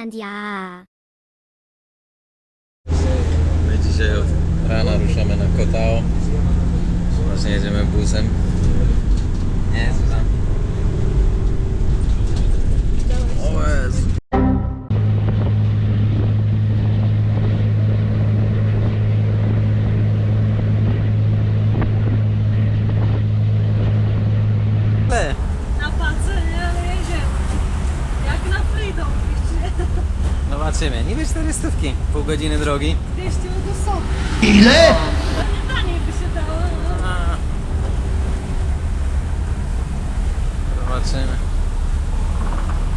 Finlandia. My dzisiaj od rana ruszamy na Kotao. Właśnie jedziemy busem. Nie, Zuzan. O Jezu. Na pace, nie, ale jedziemy. Jak na Freedom, wiecie? Zobaczymy. Niby 400, pół godziny drogi. 200 do soku. Ile? Taniej by się dało. Zobaczymy.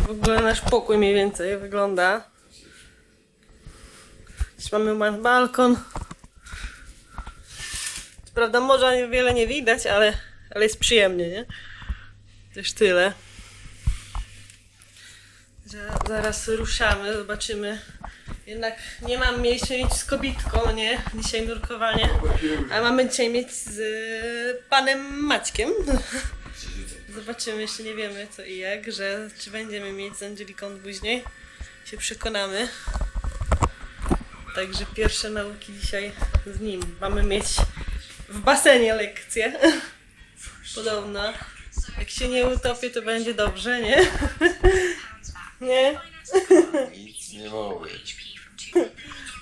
W ogóle nasz pokój mniej więcej wygląda. Dziś mamy balkon. Co prawda morza wiele nie widać, ale jest przyjemnie, nie? Też tyle. Zaraz ruszamy, zobaczymy. Jednak nie mam miejsca mieć z kobitką, nie? Dzisiaj nurkowanie. A mamy dzisiaj mieć z panem Maćkiem. Zobaczymy, jeszcze nie wiemy co i jak, że czy będziemy mieć z Angeliką później. Się przekonamy. Także pierwsze nauki dzisiaj z nim. Mamy mieć w basenie lekcję. Podobno. Jak się nie utopię, to będzie dobrze, nie? Nie? Nic nie mogę.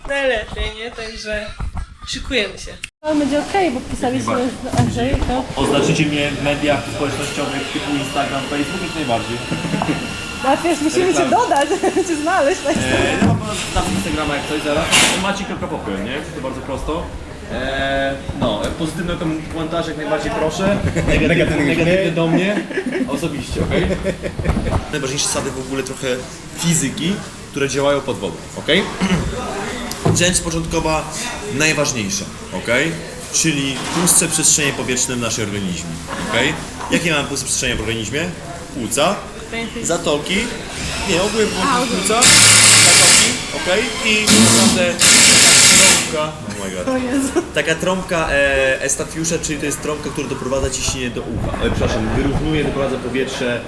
Najlepiej, nie? Także szykujemy się. Będzie okej, bo pisaliśmy z Angeliką. Oznaczycie mnie w mediach społecznościowych typu Instagram, Facebook jak najbardziej. Najpierw musimy cię dodać, cię znaleźć. No bo znam Instagrama jak coś zaraz. Maciej.popyl, nie? To bardzo prosto. No, pozytywne komentarze jak najbardziej proszę. Negatywne do mnie osobiście, okej? Najważniejsze zasady w ogóle trochę fizyki, które działają pod wodą, okej? Część początkowa najważniejsza, okej? Czyli pustsze przestrzenie powietrzne w naszym organizmie, okej? Jakie mamy puste przestrzenie w organizmie? Płuca, zatoki, nie, ogólnie płuca, zatoki, okej? I naprawdę trąbka, oh my god, taka trąbka Estatiusza, czyli to jest trąbka, która doprowadza ciśnienie do ucha, przepraszam, wyrównuje, doprowadza powietrze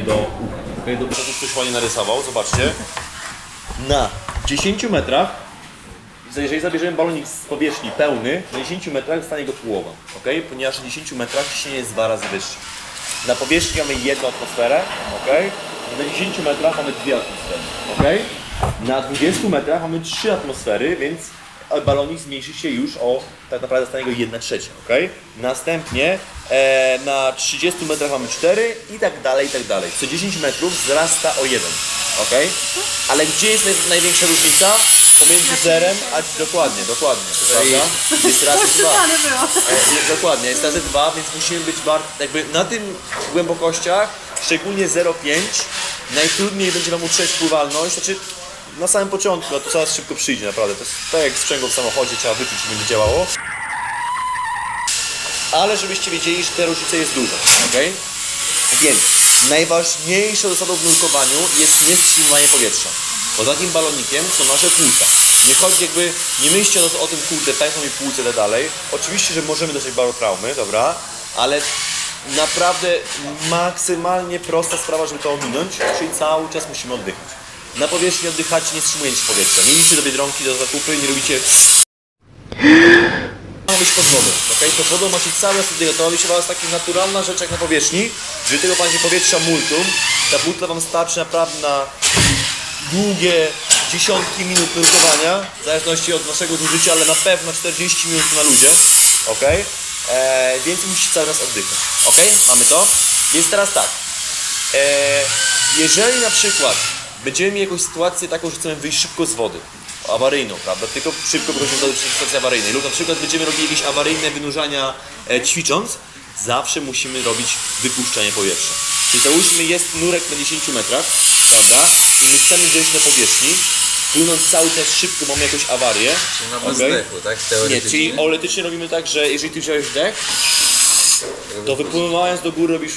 do ucha, okej? To ktoś ładnie narysował, zobaczcie, na 10 metrach, jeżeli zabierzemy balonik z powierzchni pełny, na 10 metrach zostanie go połowa, okay? Ponieważ na 10 metrach ciśnienie jest 2 razy wyższe. Na powierzchni mamy 1 atmosferę, okay? Na 10 metrach mamy 2 atmosfery, okay? Na 20 metrach mamy 3 atmosfery, więc balonik zmniejszy się już o, tak naprawdę zostanie go 1/3, okay? Następnie na 30 metrach mamy 4 i tak dalej, i tak dalej. Co 10 metrów wzrasta o 1, okay? Ale gdzie jest największa różnica? Pomiędzy zerem a dokładnie, prawda? Jest razy 2. Dokładnie, jest razy 2, więc musimy być bardzo, jakby na tym głębokościach, szczególnie 0,5, najtrudniej będzie wam utrzymać pływalność, znaczy na samym początku, a to coraz szybko przyjdzie naprawdę, to jest tak jak sprzęgło w samochodzie, trzeba wyczuć, czy będzie działało. Ale żebyście wiedzieli, że ta różnica jest duża, okej? Więc najważniejszą zasadą w nurkowaniu jest niewstrzymywanie powietrza. Poza tym balonikiem są nasze płuca. Nie chodzi jakby, nie myślcie o tym, kurde, pękną mi płuce i tak dalej. Oczywiście, że możemy dostać barotraumy, dobra, ale naprawdę maksymalnie prosta sprawa, żeby to ominąć, czyli cały czas musimy oddychać. Na powierzchni oddychacie, nie wstrzymujecie powietrza. Nie idźcie do Biedronki, do zakupy, nie robicie... Ma być pod wodą, okej? Pod wodą macie cały czas oddychać. To ma być chyba taka naturalna rzecz jak na powierzchni. Jeżeli tego macie powietrza multum, ta butla wam starczy naprawdę na długie dziesiątki minut nurkowania, w zależności od naszego zużycia, ale na pewno 40 minut na luzie, ok? Więc musicie cały czas oddychać, ok? Mamy to? Więc teraz tak, jeżeli na przykład będziemy mieli jakąś sytuację taką, że chcemy wyjść szybko z wody, awaryjną, prawda? Tylko szybko wychodzimy z sytuacji awaryjnej, lub na przykład będziemy robili jakieś awaryjne wynurzania ćwicząc, zawsze musimy robić wypuszczanie powietrza. Czyli załóżmy, jest nurek na 10 metrach, prawda? I my chcemy zejść na powierzchni, płynąc cały czas szybko, mamy jakąś awarię. Czyli na bezdechu, tak? Teoretycznie. Nie, czyli teoretycznie robimy tak, że jeżeli ty wziąłeś dech, to wypływając do góry robisz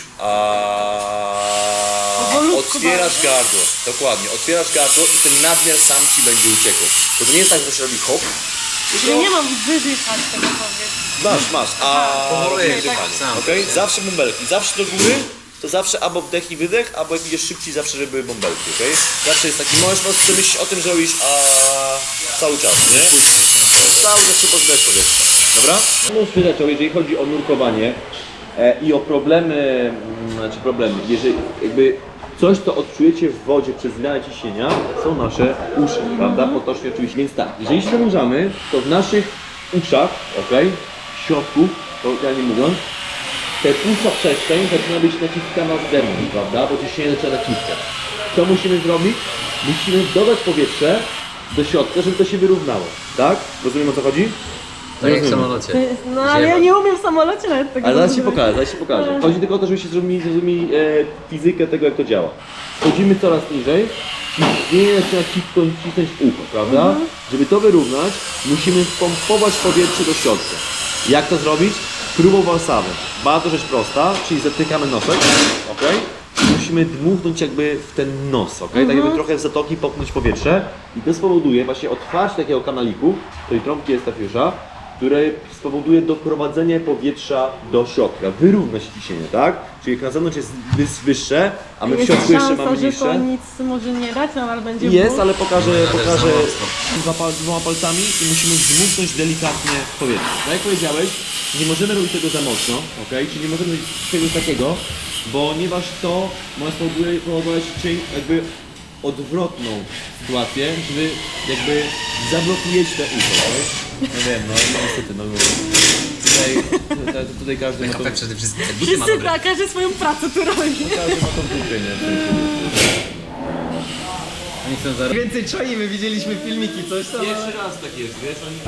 otwierasz gardło, dokładnie, otwierasz gardło i ten nadmiar sam ci będzie uciekał. To nie jest tak, że to się robi hop. Czyli nie mam wydychać tego powietrza. Masz, Powoluje robię tak dychanie, sam. okej? Zawsze bąbelki, zawsze do góry to zawsze albo wdech i wydech, albo jak idziesz szybciej, zawsze żeby bąbelki, okej? Zawsze jest taki, możesz po prostu myśleć o tym, że robisz cały czas, nie? Cały czas się pozbywać powietrza, dobra? Mnóstwo rzeczy, jeżeli chodzi o nurkowanie i o problemy, jeżeli jakby coś, co odczujecie w wodzie przez zmianę ciśnienia, są nasze uszy, prawda? Potocznie oczywiście. Więc tak, jeżeli się zanurzamy, to w naszych uszach, okej, w środku, kolokwialnie mówiąc, ta pulsa przestrzeń zaczyna być naciskana z zewnątrz, prawda? Bo ciśnienie zaczyna naciskać. Co musimy zrobić? Musimy dodać powietrze do środka, żeby to się wyrównało, tak? Rozumiem, o co chodzi? Tak jak w samolocie. No ale ja nie umiem w samolocie nawet tego Ale zaraz ci zrobić. pokażę. Chodzi tylko o to, żebyście zrozumieli fizykę tego, jak to działa. Wchodzimy coraz niżej, ciśnienie zaczyna cisnąć w ucho, prawda? Żeby to wyrównać, musimy wpompować powietrze do środka. Jak to zrobić? Próbą Valsamy. Bardzo rzecz prosta, czyli zatykamy nosek, ok? Musimy dmuchnąć jakby w ten nos, ok? Tak jakby trochę w zatoki popchnąć powietrze i to spowoduje właśnie otwarcie takiego kanaliku, tej trąbki Estafiusza, które spowoduje doprowadzenie powietrza do środka. Wyrówna się ciśnienie, tak? Czyli jak na zewnątrz jest wyższe, a my w środku jeszcze mamy że to niższe. nic może nie dać, no ale będzie Jest, ból. ale pokażę za mocno. dwoma palcami i musimy dmuchnąć delikatnie w powietrze. Tak jak powiedziałeś, nie możemy robić tego za mocno, ok? Czyli nie możemy robić czegoś takiego, ponieważ to może spowodować jakby odwrotną sytuację, żeby jakby zablokujecie te ucho, tak? No wiem, no niestety, no tutaj każdy ma tą, PKP przede wszystkim. Te buty ma Wszyscy dobre. każdy swoją pracę tu robi. każdy ma tą dupę, nie? Oni chcą zaraz... Więcej czaimy, widzieliśmy filmiki, coś tam. Pierwszy raz tak jest, wiesz, oni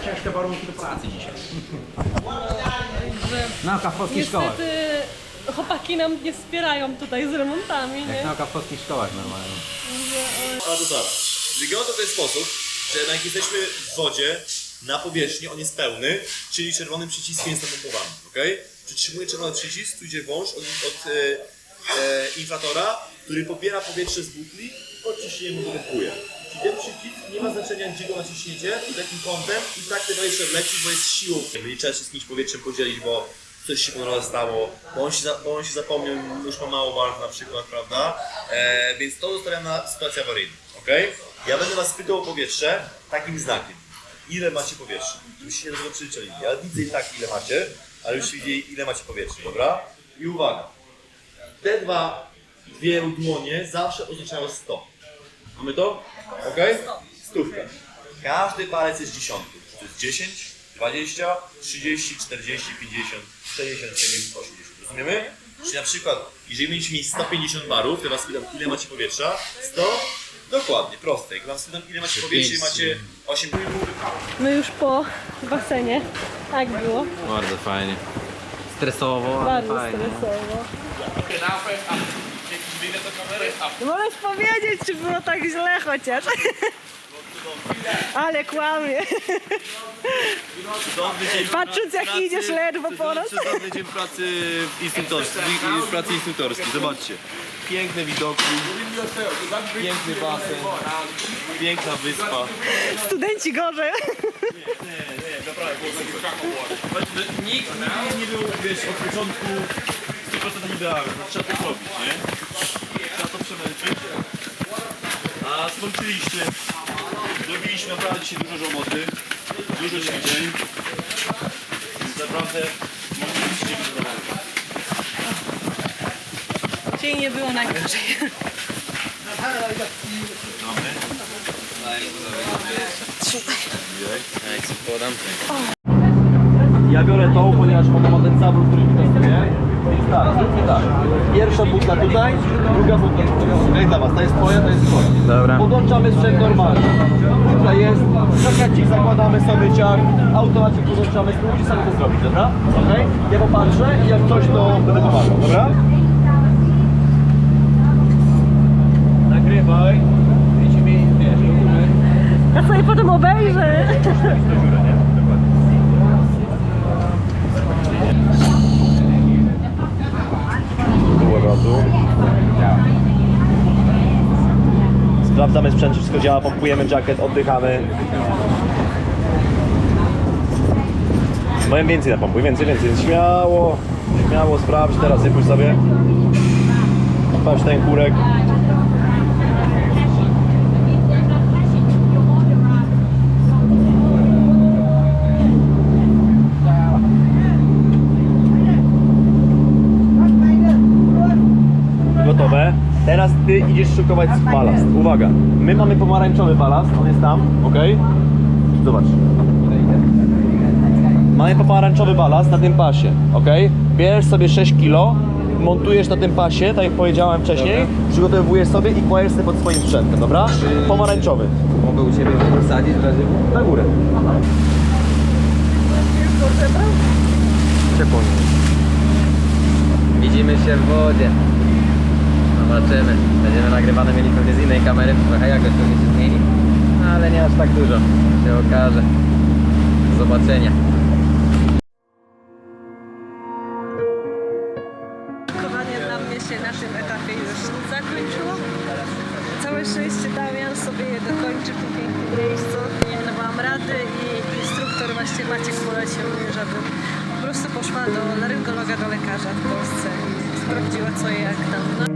Ciężkie warunki do pracy dzisiaj. Nauka w polskich szkołach. Niestety chłopaki nam nie wspierają tutaj z remontami, nie? Nauka w polskich szkołach normalnie. Ale to zaraz. Wygląda to w ten sposób, że jak jesteśmy w wodzie, na powierzchni, on jest pełny, czyli czerwonym przyciskiem jest napompowany, ok? Przytrzymuję czerwony przycisk, tu idzie wąż od inflatora, który pobiera powietrze z butli i pod ciśnieniem go pompuje. Czyli ten przycisk nie ma znaczenia, gdzie go naciśniecie, takim kątem i tak te powietrze wleci, bo jest siłą. Nie trzeba się z kimś powietrzem podzielić, bo coś się po drodze stało, bo on się zapomniał, już ma mało barw na przykład, prawda? Więc to zostawiam na sytuację awaryjną, ok? Ja będę was pytał o powietrze takim znakiem. Ile macie powietrza? Żebyście się do tego przyzwyczaili. Ja widzę i tak ile macie, ale już widzieli ile macie powietrza, dobra? I uwaga, te dwie dłonie zawsze oznaczają 100. Mamy to? Ok? Stówka. Każdy palec jest dziesiątym. To jest 10, 20, 30, 40, 50, 60, 70, 80. Rozumiemy? Czyli na przykład, jeżeli będziecie mieć 150 barów, to was pytam, ile macie powietrza? 100? Dokładnie, proste. Jak was pytam, ile macie powietrza i macie 8 My już po basenie. Tak było. Bardzo fajnie. Stresowo, ale Bardzo fajnie. stresowo. Możesz powiedzieć, czy było tak źle chociaż. Ale kłamie. Patrząc jak idziesz ledwo po nas. Cudowny dzień pracy instruktorskiej. Zobaczcie. Piękne widoki, piękny basen, piękna wyspa. Studenci gorzej. Nie, naprawdę było super. Nikt nie był, wiesz, od początku 100% idealny. Trzeba to zrobić, nie? Trzeba to przemęczyć. A skończyliście. Zrobiliśmy naprawdę dzisiaj dużo roboty, dużo ćwiczeń. Więc naprawdę mogliście być zadowoleni. Dzisiaj nie było najgorzej. Jak się podam. Ja biorę tą, ponieważ ona ma ten zabór, który wykorzystuje. Więc tak, zróbmy tak. Pierwsza butla tutaj, druga butla tutaj. Jak dla was, to jest twoja, to jest twoja. Dobra. Podłączamy sprzęt normalnie. Butla jest, zakładnik zakładamy sobie ciach, automatycznie podłączamy, spróbujcie sami to zrobić, dobra? Okej? Ja popatrzę i jak coś to będę pomagał, dobra? Nagrywaj. Widzimy, wiesz, robimy. Ja sobie potem obejrzę. Sprawdzamy sprzęt, czy wszystko działa, pompujemy jacket, oddychamy. Mają więcej napompuj, więcej. Śmiało sprawdź teraz, wypuść sobie. Sprawdź ten kurek. Gotowe. Teraz ty idziesz szykować balast. Uwaga, my mamy pomarańczowy balast, on jest tam, ok? Zobacz. Mamy pomarańczowy balast na tym pasie, ok? Bierzesz sobie 6 kg, montujesz na tym pasie, tak jak powiedziałem wcześniej, przygotowujesz sobie i kładziesz sobie pod swoim sprzętem, dobra? Pomarańczowy. Mogę u Ciebie wsadzić w razie? Na górę. Ciepło. Widzimy się w wodzie. Zobaczymy. Będziemy nagrywane mieli pewnie z innej kamery, trochę jakoś pewnie się zmieni. Ale nie aż tak dużo. Się okaże. Do zobaczenia. Nurkowanie dla mnie się na tym etapie już zakończyło. Całe szczęście Damian sobie je dokończy w tym pięknym miejscu. Nie dawałam rady i instruktor właśnie Maciek polecił mnie, żebym po prostu poszła do laryngologa, do lekarza w Polsce i sprawdziła co i jak tam. No.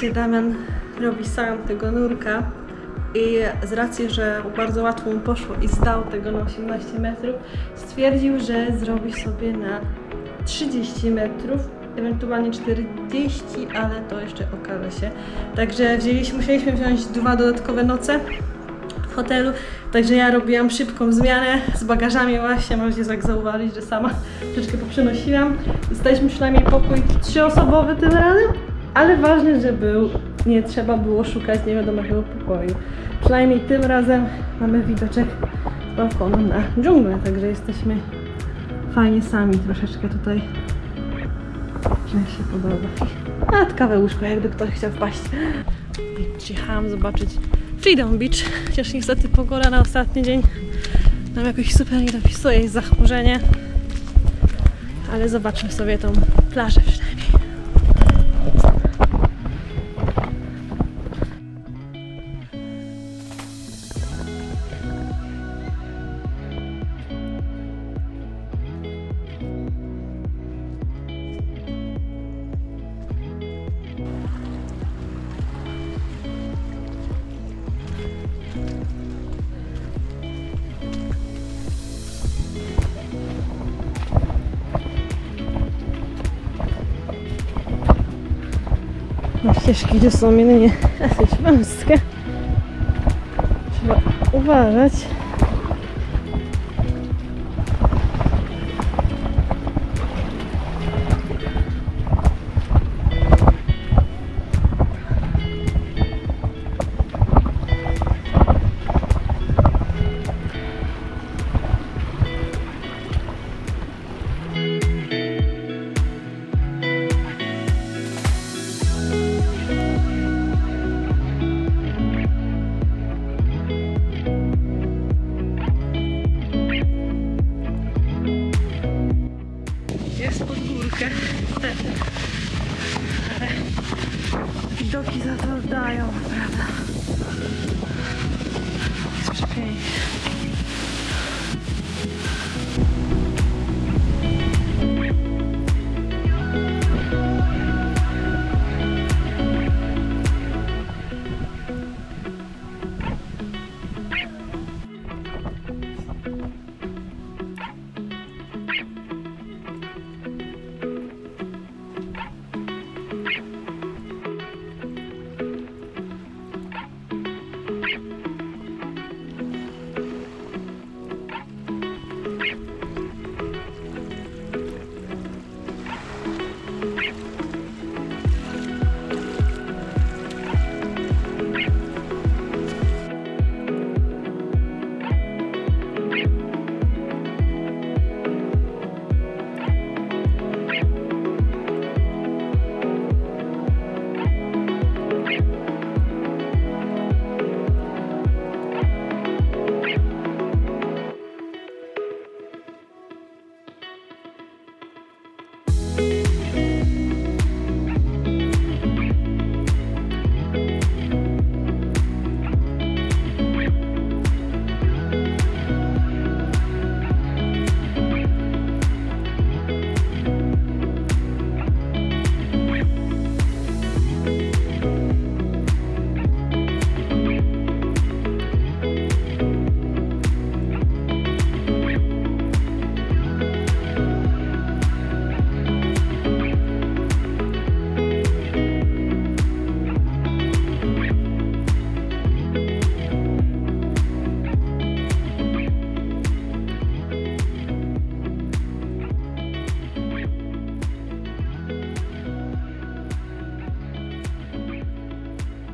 Słuchajcie, Damian robi sam tego nurka i z racji, że bardzo łatwo mu poszło i zdał tego na 18 metrów, stwierdził, że zrobi sobie na 30 metrów, ewentualnie 40, ale to jeszcze okaże się. Także musieliśmy wziąć 2 dodatkowe noce w hotelu, także ja robiłam szybką zmianę z bagażami właśnie, możecie tak zauważyć, że sama troszeczkę poprzenosiłam. Dostaliśmy przynajmniej pokój 3-osobowy tym razem, ale ważne, że nie trzeba było szukać nie wiadomo jakiego pokoju. Przynajmniej tym razem mamy widoczek z balkonu na dżunglę, także jesteśmy fajnie sami troszeczkę tutaj. Że się podoba. A tkawę łóżko, jakby ktoś chciał wpaść. I przyjechałam zobaczyć Freedom Beach, chociaż niestety pogoda na ostatni dzień nam jakoś super nie dopisuje, jest zachmurzenie. Ale zobaczmy sobie tą plażę przynajmniej. No, ścieżki tu są jedynie dosyć wąskie. Trzeba uważać.